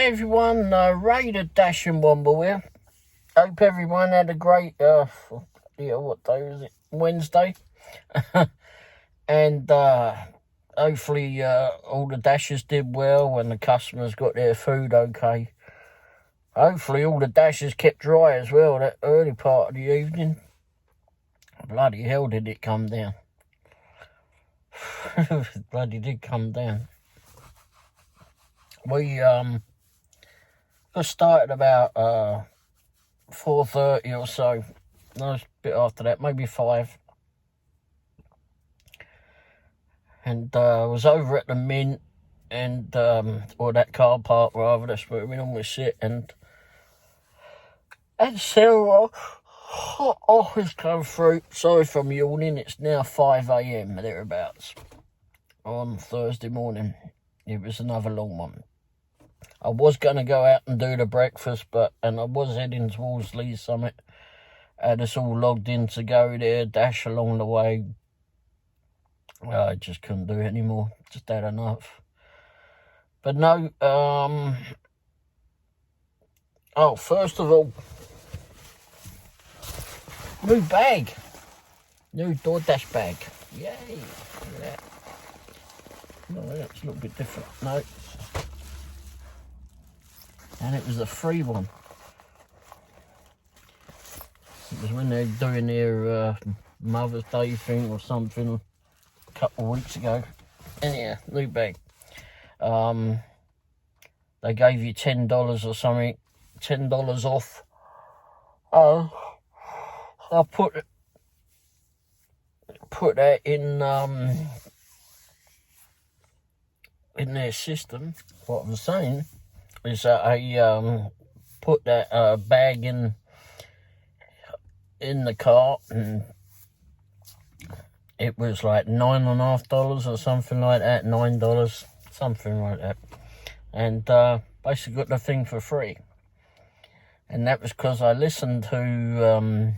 Hey everyone, Ray the Dash and Womble here. Hope everyone had a great, what day was it? Wednesday. And hopefully all the Dashers did well and the customers got their food okay. Hopefully all the Dashers kept dry as well that early part of the evening. Bloody hell did it come down. Bloody did come down. We got started about 4:30 or so. No, a bit after that, maybe 5. And I was over at the Mint and or that car park rather, that's where we normally sit, and Sarah hot office come through. Sorry if I'm yawning, it's now 5 a.m. thereabouts on Thursday morning. It was another long one. I was going to go out and do the breakfast, and I was heading towards Lee's Summit. Had us all logged in to go there, dash along the way. I just couldn't do it anymore. Just had enough. But no, first of all, new bag. New Doordash bag. Yay. Look at that. No, that's a little bit different. No. And it was a free one. It was when they were doing their Mother's Day thing or something a couple of weeks ago. Anyhow, new bag. They gave you $10 or something, $10 off. I put that in their system. What I'm saying is that I put that bag in the cart, and it was like $9.50 or something like that, $9, something like that, and basically got the thing for free. And that was because I listened to,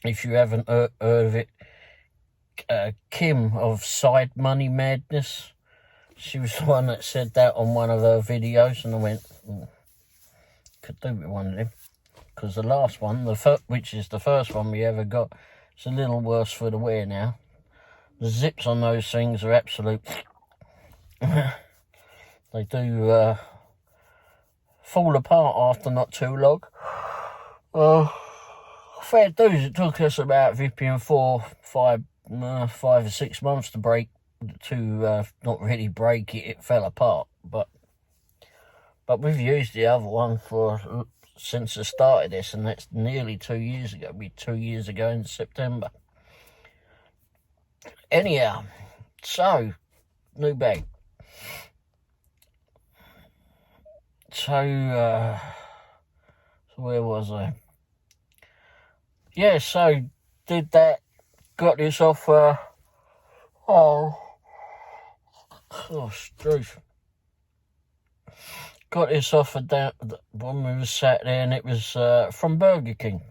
if you haven't heard of it, Kim of Side Money Madness. She was the one that said that on one of her videos, and I went, could do with one of them. Because the last one, which is the first one we ever got, it's a little worse for the wear now. The zips on those things are absolute. They do fall apart after not too long. Fair dues, it took us about 5 or 6 months to break. Not really break it, it fell apart, but we've used the other one since the start of this, and that's nearly 2 years ago. It'll be 2 years ago in September. Anyhow, so new bag. So where was I? Yeah, so did that, got this off struth. Got this off when we was sat there, and it was from Burger King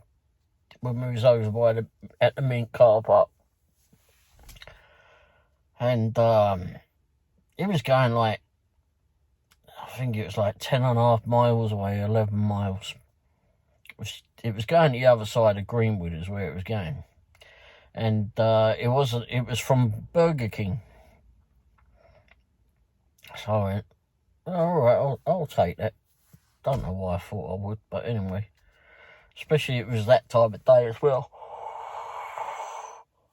when we was over at the Mint car park, and it was going like, I think it was like 10.5 miles away, 11 miles. It was going the other side of Greenwood is where it was going, and it was from Burger King. So I went, all right, I'll take that. Don't know why I thought I would, but anyway. Especially it was that time of day as well.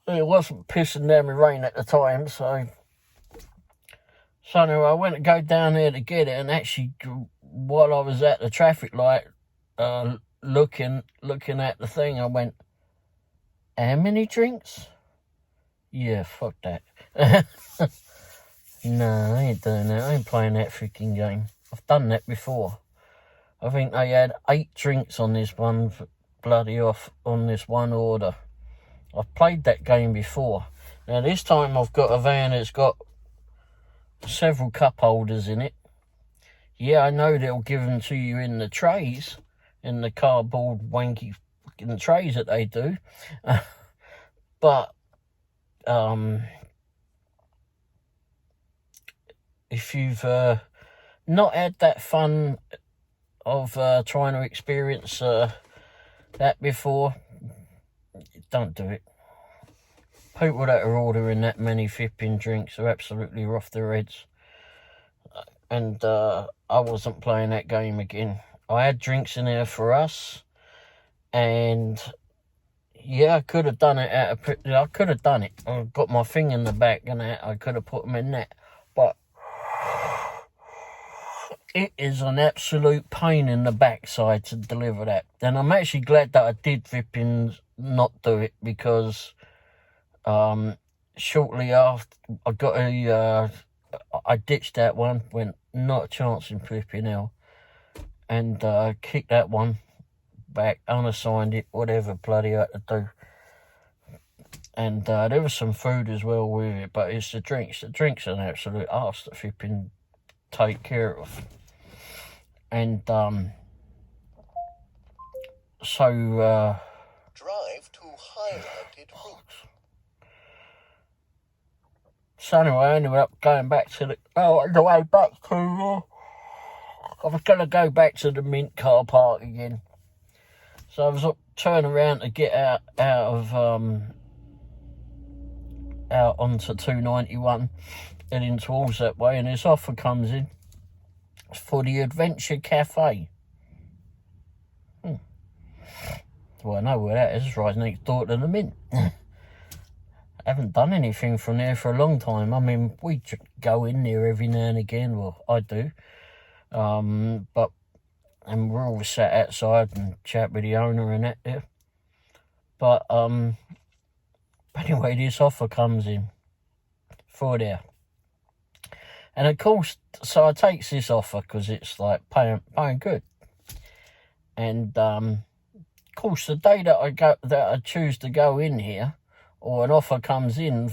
It wasn't pissing down with rain at the time, so anyway, I went to go down there to get it, and actually, while I was at the traffic light, looking at the thing, I went, how many drinks? Yeah, fuck that. No, I ain't doing that. I ain't playing that freaking game. I've done that before. I think they had 8 drinks on this one, bloody off, on this one order. I've played that game before. Now this time I've got a van that's got several cup holders in it. Yeah, I know they'll give them to you in the trays, in the cardboard wanky fucking trays that they do. But if you've not had that fun of trying to experience that before. Don't do it. People that are ordering that many flipping drinks are absolutely off their heads. And I wasn't playing that game again. I had drinks in there for us, and yeah, I could have done it I could have done it. I got my thing in the back and I could have put them in that. But it is an absolute pain in the backside to deliver that. And I'm actually glad that I did flipping not do it, because shortly after I got I ditched that one, went not a chance in flipping hell, and kicked that one back, unassigned it, whatever bloody I had to do. And there was some food as well with it, but it's the drinks. The drinks are an absolute arse to flipping take care of. And so drive to highlighted route. So anyway, I ended up going back to the way back to I was going to go back to the Mint car park again. So I was turning around to get out onto 291, heading towards that way, and this offer comes in. It's for the Adventure Cafe. Well, I know where that is. It's right next door to the Mint. I haven't done anything from there for a long time. I mean, we go in there every now and again. Well, I do. And we're always sat outside and chat with the owner and that there. But anyway, this offer comes in for there. And of course, so I takes this offer because it's like paying good. And of course, the day that I choose to go in here, or an offer comes in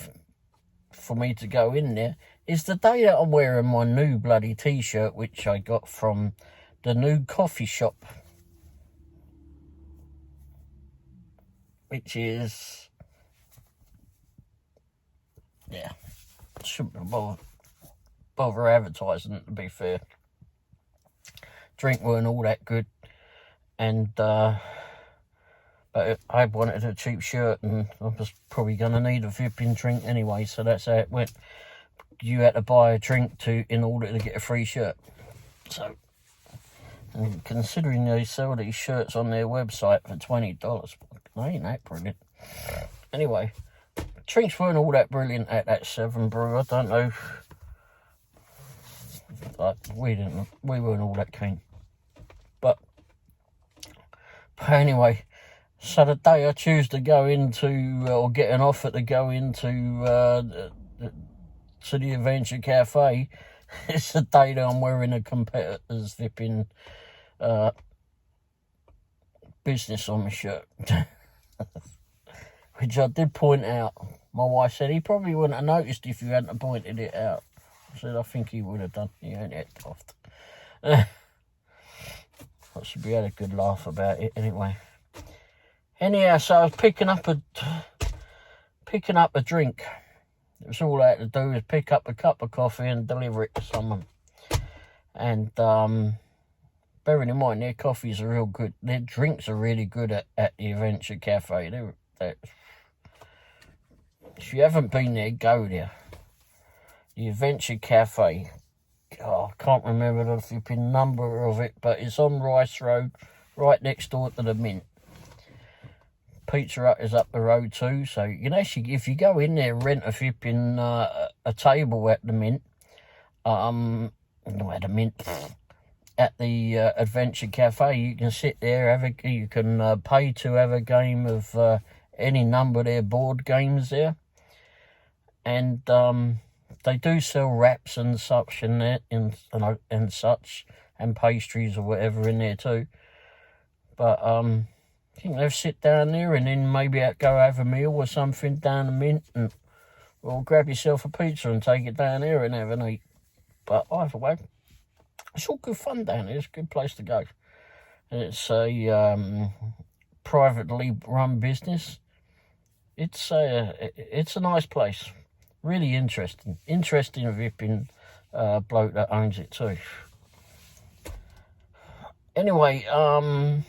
for me to go in there, is the day that I'm wearing my new bloody t-shirt, which I got from the new coffee shop, which is, yeah, shouldn't bother advertising it, to be fair. Drink weren't all that good, and but I wanted a cheap shirt, and I was probably going to need a flipping drink anyway, so that's how it went. You had to buy a drink in order to get a free shirt. So, and considering they sell these shirts on their website for $20, they ain't that brilliant. Anyway, drinks weren't all that brilliant at that 7 Brew. I don't know. Like, we weren't all that keen. But anyway, so the day I choose to go into, or get an offer to go into to the Adventure Cafe, it's the day that I'm wearing a competitor's flipping business on my shirt. Which I did point out. My wife said he probably wouldn't have noticed if you hadn't pointed it out. I said, I think he would have done. He ain't that daft. I should be had a good laugh about it anyway. Anyhow, so I was picking up a drink. It was all I had to do was pick up a cup of coffee and deliver it to someone. And bearing in mind, their coffees are real good. Their drinks are really good at the Adventure Cafe. If you haven't been there, go there. The Adventure Cafe. Oh, I can't remember the flipping number of it, but it's on Rice Road, right next door to the Mint. Pizza Hut is up the road too, so you can actually, if you go in there, rent a flipping a table at the Mint. Not at the Mint. At the Adventure Cafe, you can sit there, you can pay to have a game of any number of their board games there. And they do sell wraps and such in there, and such, and pastries or whatever in there too. But I think they'll sit down there and then maybe go have a meal or something down the Mint, or grab yourself a pizza and take it down there and have an eat. But either way, it's all good fun down there. It's a good place to go. And it's a privately run business. It's a nice place. Really interesting. Interesting ripping bloke that owns it too. Anyway, so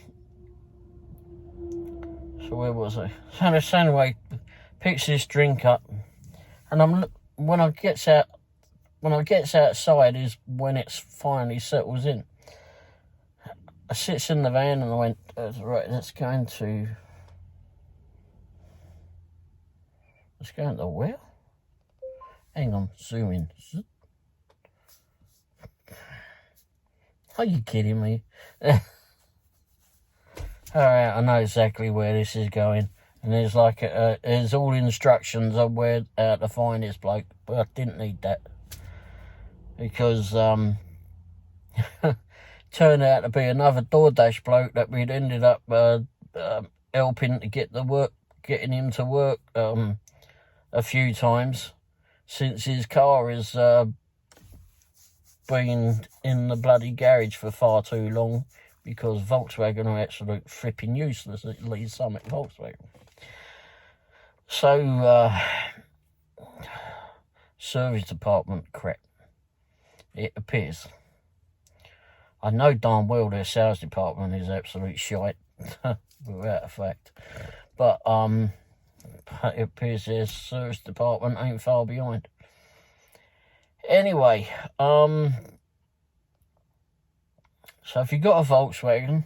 where was I? So anyway, picks this drink up, and when I gets outside is when it finally settles in. I sits in the van and I went, right, let's go into where? Hang on, zoom in. Are you kidding me? Alright, I know exactly where this is going. And there's like, there's all instructions on how to find this bloke. But I didn't need that. Because, turned out to be another Doordash bloke that we'd ended up helping to getting him to work a few times. Since his car has been in the bloody garage for far too long. Because Volkswagen are absolute flipping useless, at least some at Volkswagen. So, service department crap, it appears. I know darn well their sales department is absolute shite, without a fact. But, it appears their service department ain't far behind. Anyway, so if you got a Volkswagen,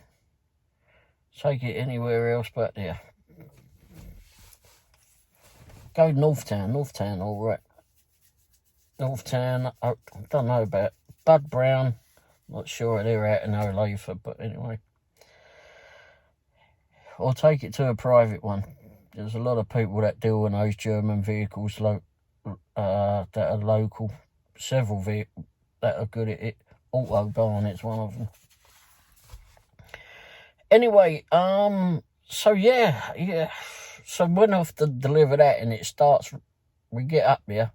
take it anywhere else but there. Go Northtown, all right. Northtown, I don't know about Bud Brown. Not sure they're out in Olathe, but anyway. Or take it to a private one. There's a lot of people that deal in those German vehicles that are local. Several vehicles that are good at it. Autobahn, it's one of them. Anyway, so yeah. So went off to deliver that, and it starts. We get up there,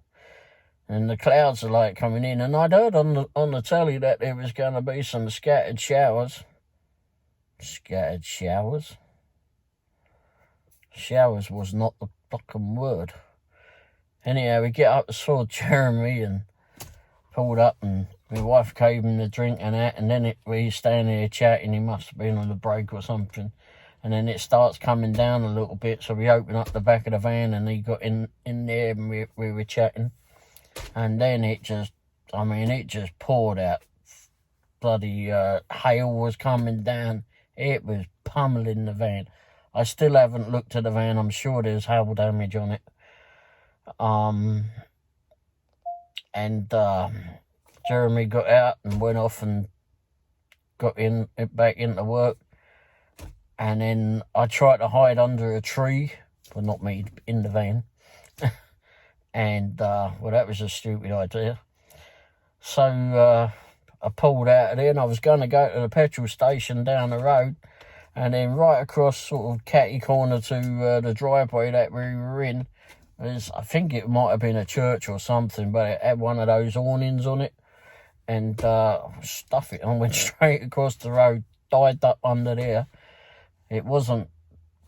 and the clouds are like coming in. And I'd heard on the telly that there was going to be some scattered showers. Scattered showers. Showers was not the fucking word. Anyhow, we get up to saw Jeremy and pulled up, and my wife gave him the drink and that, and then we stand there chatting. He must have been on the break or something. And then it starts coming down a little bit, so we open up the back of the van, and he got in there, and we were chatting. And then it just poured out. Bloody hail was coming down. It was pummeling the van. I still haven't looked at the van. I'm sure there's hail damage on it. Jeremy got out and went off and got back into work. And then I tried to hide under a tree. Well, not me, in the van. And, well, that was a stupid idea. So, I pulled out of there, and I was going to go to the petrol station down the road. And then right across sort of catty corner to the driveway that we were in, I think it might have been a church or something, but it had one of those awnings on it. And stuff it, and went straight across the road, died up under there. It wasn't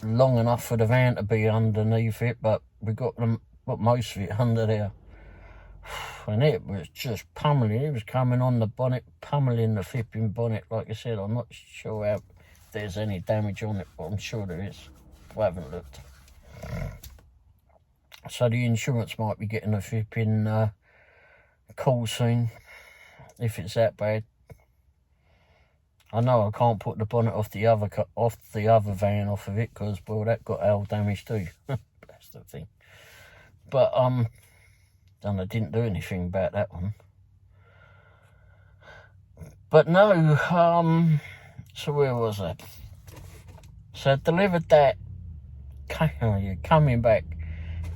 long enough for the van to be underneath it, but we got most of it under there. And it was just pummeling. It was coming on the bonnet, pummeling the flipping bonnet. Like I said, I'm not sure if there's any damage on it, but I'm sure there is. I haven't looked. So the insurance might be getting a flipping call soon, if it's that bad. I know I can't put the bonnet off the other van off of it, because, well, that got hail damage too. That's the thing. But, and I didn't do anything about that one. But no, so where was I? So I delivered that, coming back.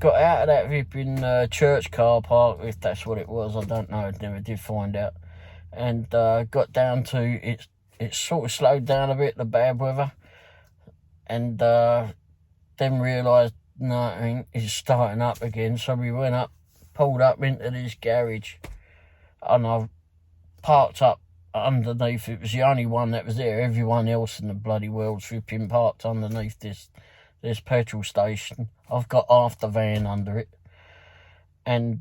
Got out of that flipping church car park, if that's what it was. I don't know, I never did find out. And got down to, it sort of slowed down a bit, the bad weather. And then realised, no, it's starting up again. So we went up, pulled up into this garage, and I parked up underneath. It was the only one that was there. Everyone else in the bloody world's flipping parked underneath this petrol station. I've got half the van under it. And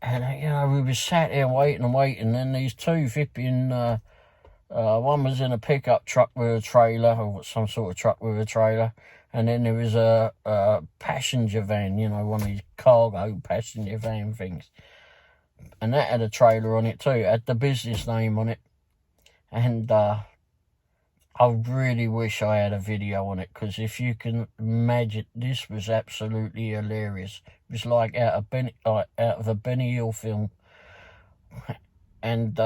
And, you know, we were sat there waiting and waiting, and these two flipping, one was in a pickup truck with a trailer, or some sort of truck with a trailer, and then there was a passenger van, you know, one of these cargo passenger van things. And that had a trailer on it too, it had the business name on it. And I really wish I had a video on it, because if you can imagine, this was absolutely hilarious. It was like out of a Benny Hill film. And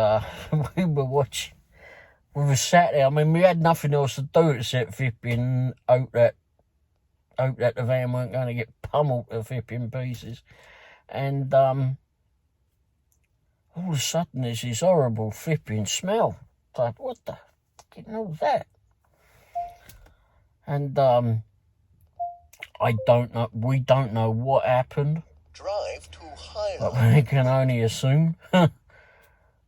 we were sat there. I mean, we had nothing else to do except flipping hope that the van weren't going to get pummeled to flipping pieces. And all of a sudden there's this horrible flipping smell. It's like, what the fucking hell was that? And I don't know. We don't know what happened. Drive to But highlight. we can only assume.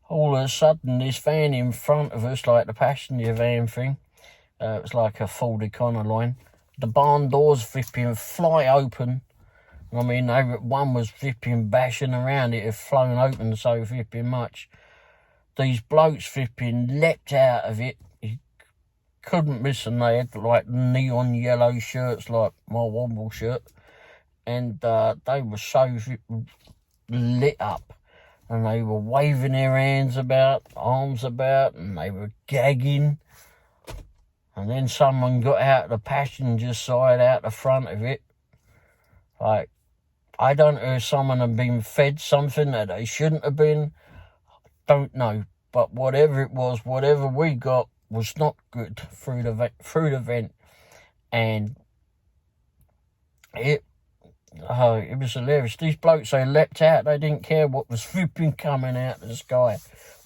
All of a sudden, this van in front of us, like the passenger van thing, it was like a Ford Econoline. The barn doors flipping fly open. I mean, one was flipping bashing around. It had flown open so flipping much. These blokes flipping leapt out of it. You couldn't miss them. They had like neon yellow shirts, like my Womble shirt. And they were so lit up. And they were waving their hands about, arms about, and they were gagging. And then someone got out the passenger side, out the front of it. Like, I don't know if someone had been fed something that they shouldn't have been. Don't know. But whatever it was, whatever we got was not good through the vent. And it was hilarious. These blokes, they leapt out. They didn't care what was flipping coming out of the sky.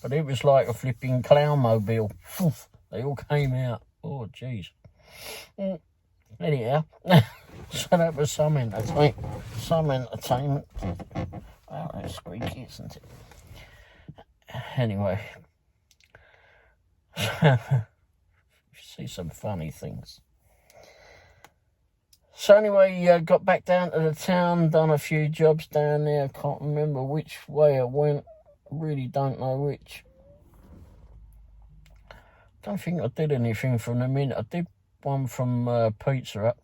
But it was like a flipping clown mobile. They all came out. Oh, jeez. Anyhow, so that was some entertainment. Wow, that's squeaky, isn't it? Anyway. See some funny things. So anyway, got back down to the town, done a few jobs down there. I can't remember which way I went. Really don't know which. Don't think I did anything from the minute. I did one from Pizza Hut.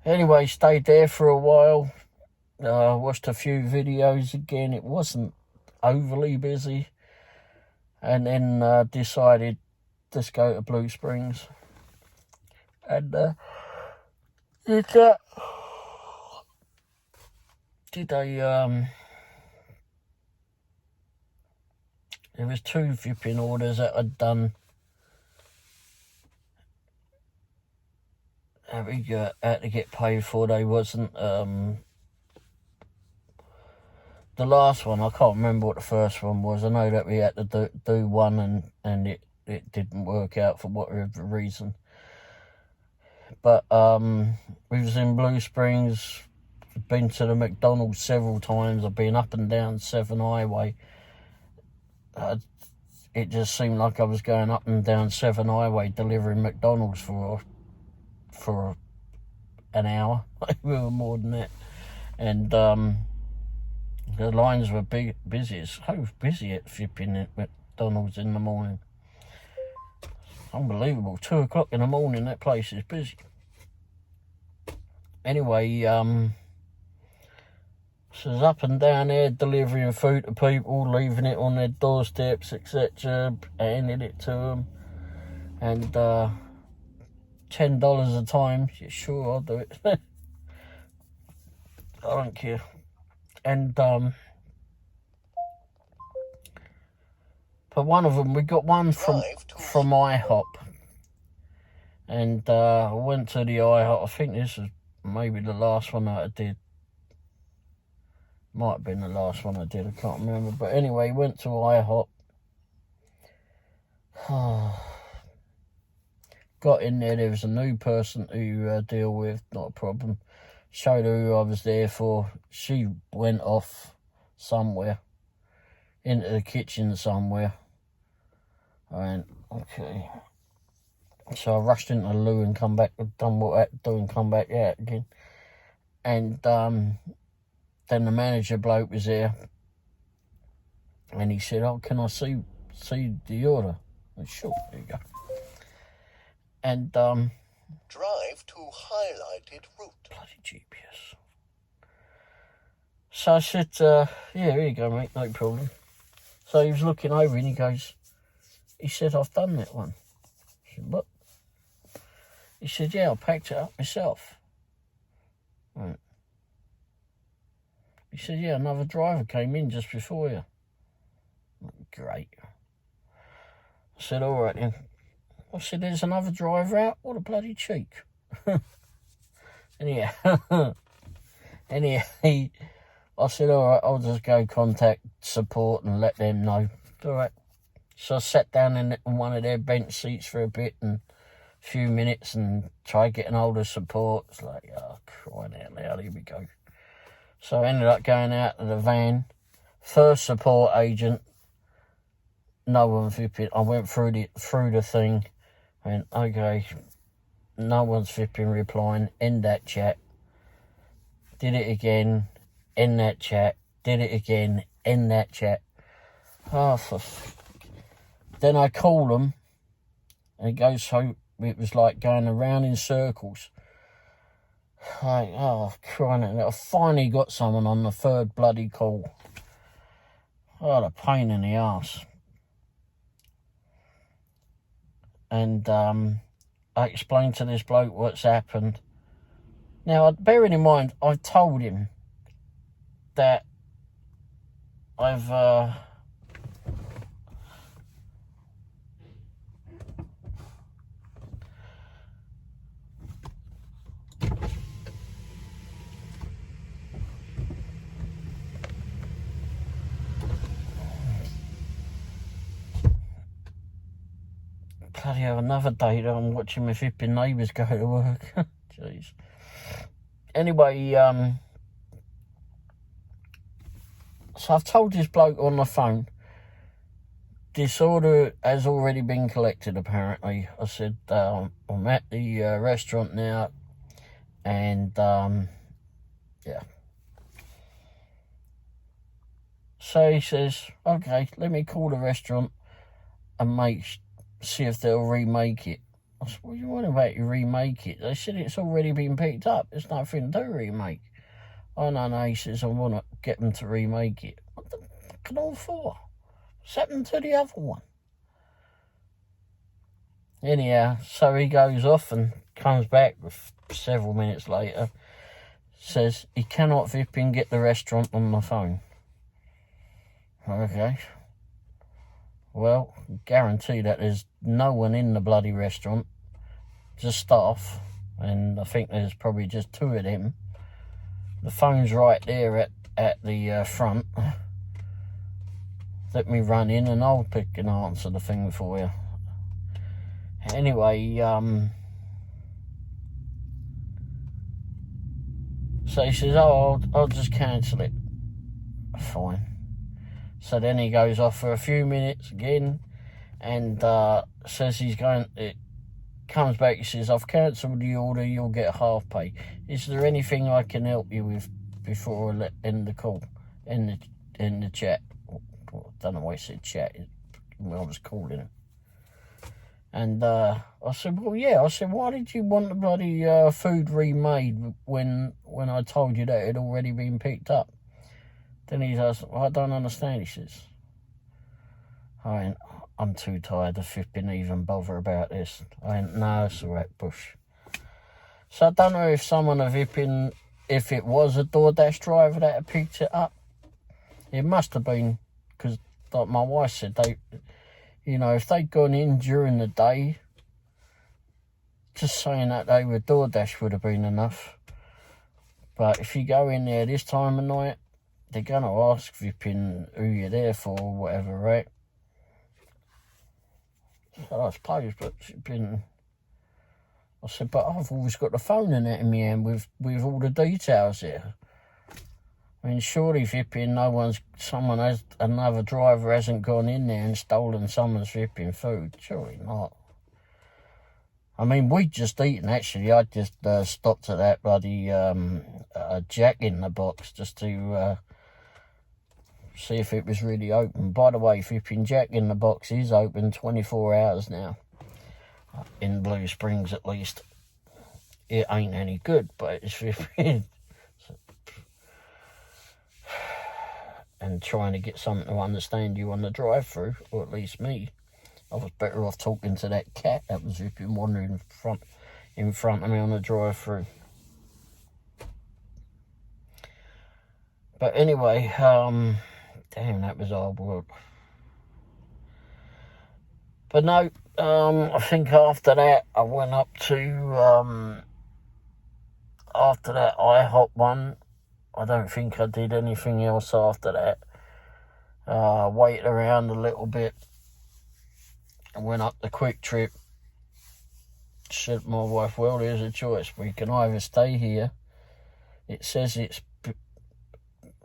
Anyway, stayed there for a while. Watched a few videos again. It wasn't overly busy. And then decided let's go to Blue Springs. And did there was 2 flipping orders that I'd done. That we had to get paid for. They wasn't the last one. I can't remember what the first one was. I know that we had to do one and it didn't work out for whatever reason. But we was in Blue Springs, been to the McDonald's several times. I've been up and down 7 Highway. It just seemed like I was going up and down 7 Highway delivering McDonald's for an hour. We were more than that. And the lines were busy. It's so busy at flipping at McDonald's in the morning. Unbelievable. 2 o'clock in the morning, that place is busy. Anyway, so I was up and down there delivering food to people, leaving it on their doorsteps, etc., handing it to them. And $10 a time. Yeah, sure, I'll do it. I don't care. And but one of them, we got one from IHOP. And I went to the IHOP. I think this is maybe the last one that I did. Might have been the last one I did, I can't remember. But anyway, went to IHOP. Got in there was a new person to deal with, not a problem. Showed her who I was there for. She went off somewhere, into the kitchen somewhere. I went, okay. So I rushed into the loo and come back, done what I had to do and come back out again. And then the manager bloke was here, and he said, "Oh, can I see the order?" I said, "Sure, there you go." And Drive to highlighted route. bloody GPS. So I said, "Yeah, here you go, mate, no problem." So he was looking over and he said, "I've done that one." I said, "What?" He said, "Yeah, I packed it up myself." Right. He said, "Yeah, another driver came in just before you." Great. I said, "All right then." I said, "There's another driver out? What a bloody cheek." Anyhow, I said, "All right, I'll just go contact support and let them know." All right. So I sat down in one of their bench seats for a bit and a few minutes and tried getting hold of support. It's like, oh, crying out loud, here we go. So I ended up going out to the van. First support agent, no one flipping. I went through the thing. Went, okay, no one's flipping replying. End that chat. Did it again. End that chat. Did it again. End that chat. Oh, then I call them, and it goes so. It was like going around in circles. Like, oh, crying out. I finally got someone on the third bloody call. Oh, the pain in the arse. And I explained to this bloke what's happened. Now, bearing in mind, I've told him that I've bloody hell, another day that I'm watching my flipping neighbours go to work. Jeez. Anyway, so I've told this bloke on the phone, this order has already been collected, apparently. I said, I'm at the restaurant now, and, yeah. So he says, okay, let me call the restaurant and see if they'll remake it. I said, what do you want about you remake it? They said it's already been picked up. There's nothing to remake. Oh, no, he says, I want to get them to remake it. What the fucking all for? What's happened to the other one? Anyhow, so he goes off and comes back several minutes later, says he cannot flipping get the restaurant on the phone. Okay. Well, guarantee that there's no one in the bloody restaurant, just staff, and I think there's probably just two of them. The phone's right there at the front. Let me run in and I'll pick and answer the thing for you. Anyway, so he says, oh, I'll just cancel it. Fine. So then he goes off for a few minutes again and says he's going. It comes back, he says, I've cancelled the order, you'll get half pay. Is there anything I can help you with before I end the call? In the chat. I don't know why he said chat. I was calling him. And I said, well, yeah. I said, why did you want the bloody food remade when I told you that it had already been picked up? Then he says, well, I don't understand, he says. I'm too tired to flipping even bother about this. No, it's all right, Bush. So I don't know if someone of flipping, if it was a Doordash driver that had picked it up. It must have been, because like my wife said, if they'd gone in during the day, just saying that they were Doordash would have been enough. But if you go in there this time of night, they're going to ask flipping who you're there for or whatever, right? So I suppose, but I said, but I've always got the phone in it in my hand with all the details here. I mean, surely flipping another driver hasn't gone in there and stolen someone's flipping food. Surely not. I mean, we'd just eaten, actually. I just stopped at that bloody Jack in the Box just to see if it was really open. By the way, flipping Jack in the Box is open 24 hours now. In Blue Springs, at least. It ain't any good, but it's flipping... and trying to get something to understand you on the drive-through, or at least me. I was better off talking to that cat that was zipping wandering in front of me on the drive-through. But anyway, damn, that was hard work. But no, I think after that I went up to after that IHOP one. I don't think I did anything else after that. Waited around a little bit. I went up the Quick Trip. Said to my wife, well, there's a choice. We can either stay here. It says it's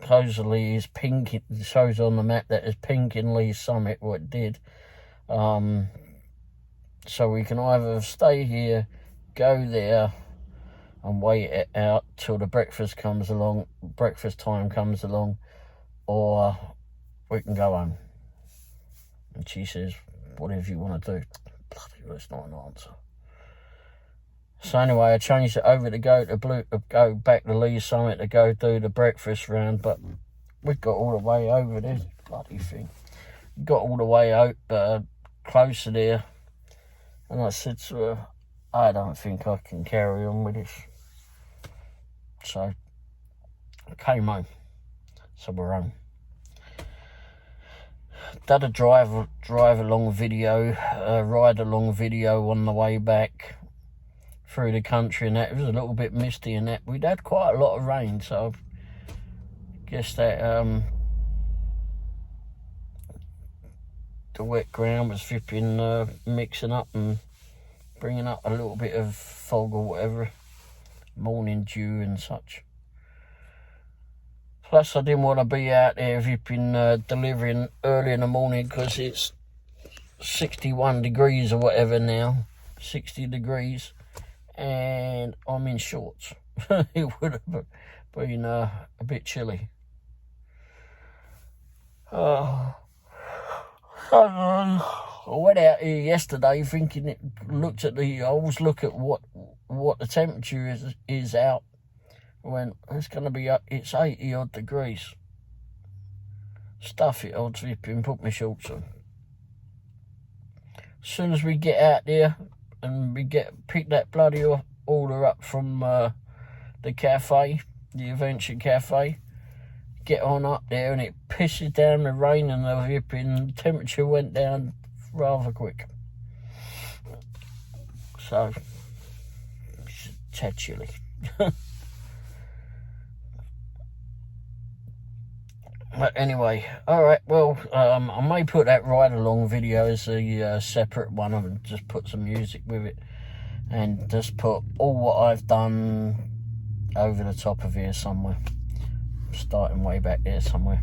supposedly is pink. It shows on the map that it's pink in Lee's Summit, what it did. So we can either stay here, go there, and wait it out till the breakfast time comes along, or we can go home. And she says, whatever you want to do. Bloody hell, that's not an answer. So anyway, I changed it over to go back to Lee's Summit to go do the breakfast round, but we got all the way over there. Bloody thing. Got all the way out, closer there, and I said to her, I don't think I can carry on with this. So I came home. So we're home. Did a ride along video on the way back through the country, and that it was a little bit misty, and that we'd had quite a lot of rain, so I guess that the wet ground was flipping mixing up and bringing up a little bit of fog or whatever, morning dew and such. Plus, I didn't want to be out there flipping delivering early in the morning because it's 61 degrees or whatever now, 60 degrees, and I'm in shorts. It would have been a bit chilly. I went out here yesterday thinking I always look at what the temperature is out. When it's going to be up, it's 80 odd degrees. Stuff it, I'll slip in, put my shorts on. As soon as we get out there and we pick that bloody order up from the cafe, the Adventure Cafe, get on up there and it pisses down the rain and the temperature went down rather quick. So, it's a tad chilly. But anyway, alright, well, I may put that ride-along video as a separate one and just put some music with it. And just put all what I've done over the top of here somewhere. Starting way back there somewhere.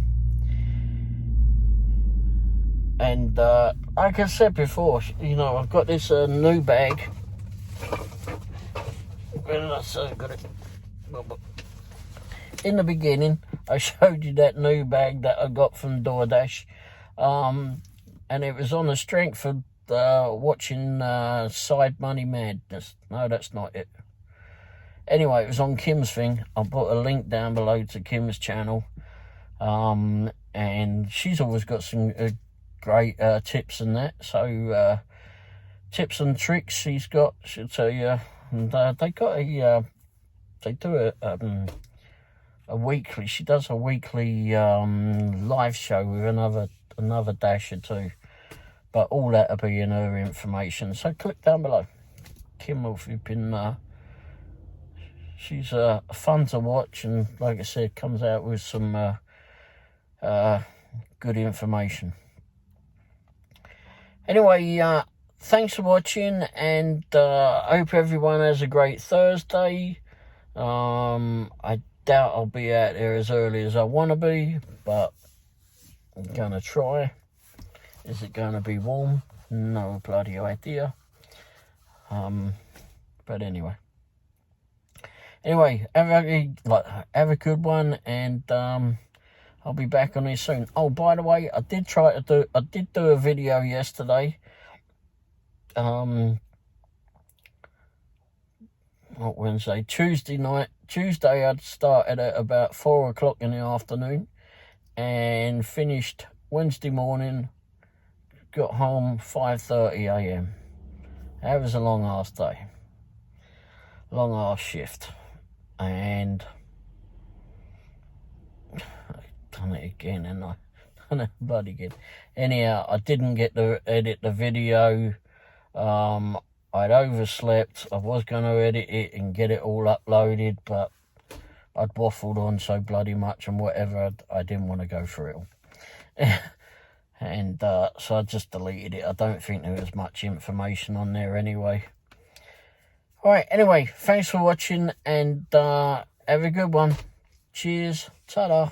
And, like I said before, I've got this new bag. Where did I say I got it? In the beginning, I showed you that new bag that I got from Doordash, and it was on the strength of watching Side Money Madness. No, that's not it. Anyway, it was on Kim's thing. I'll put a link down below to Kim's channel, and she's always got some great tips and that. So tips and tricks she'll tell you. And they do a weekly. She does a weekly live show with another dash or two, but all that'll be in her information. So click down below. Kim will been she's fun to watch, and like I said, comes out with some good information. Anyway, thanks for watching, and I hope everyone has a great Thursday. I doubt I'll be out there as early as I want to be, but I'm going to try. Is it going to be warm? No bloody idea. But anyway, have a good one, and I'll be back on this soon. Oh, by the way, I did do a video yesterday. Not Wednesday, Tuesday night. Tuesday I'd started at about 4 o'clock in the afternoon and finished Wednesday morning. Got home 5:30 a.m. That was a long ass day. Long ass shift. And I've done it again, and I done it bloody again. Anyhow, I didn't get to edit the video. I'd overslept. I was going to edit it and get it all uploaded, but I'd waffled on so bloody much and whatever, I didn't want to go through it all. And so I just deleted it. I don't think there was much information on there anyway. Alright, anyway, thanks for watching, and have a good one. Cheers. Ta-da.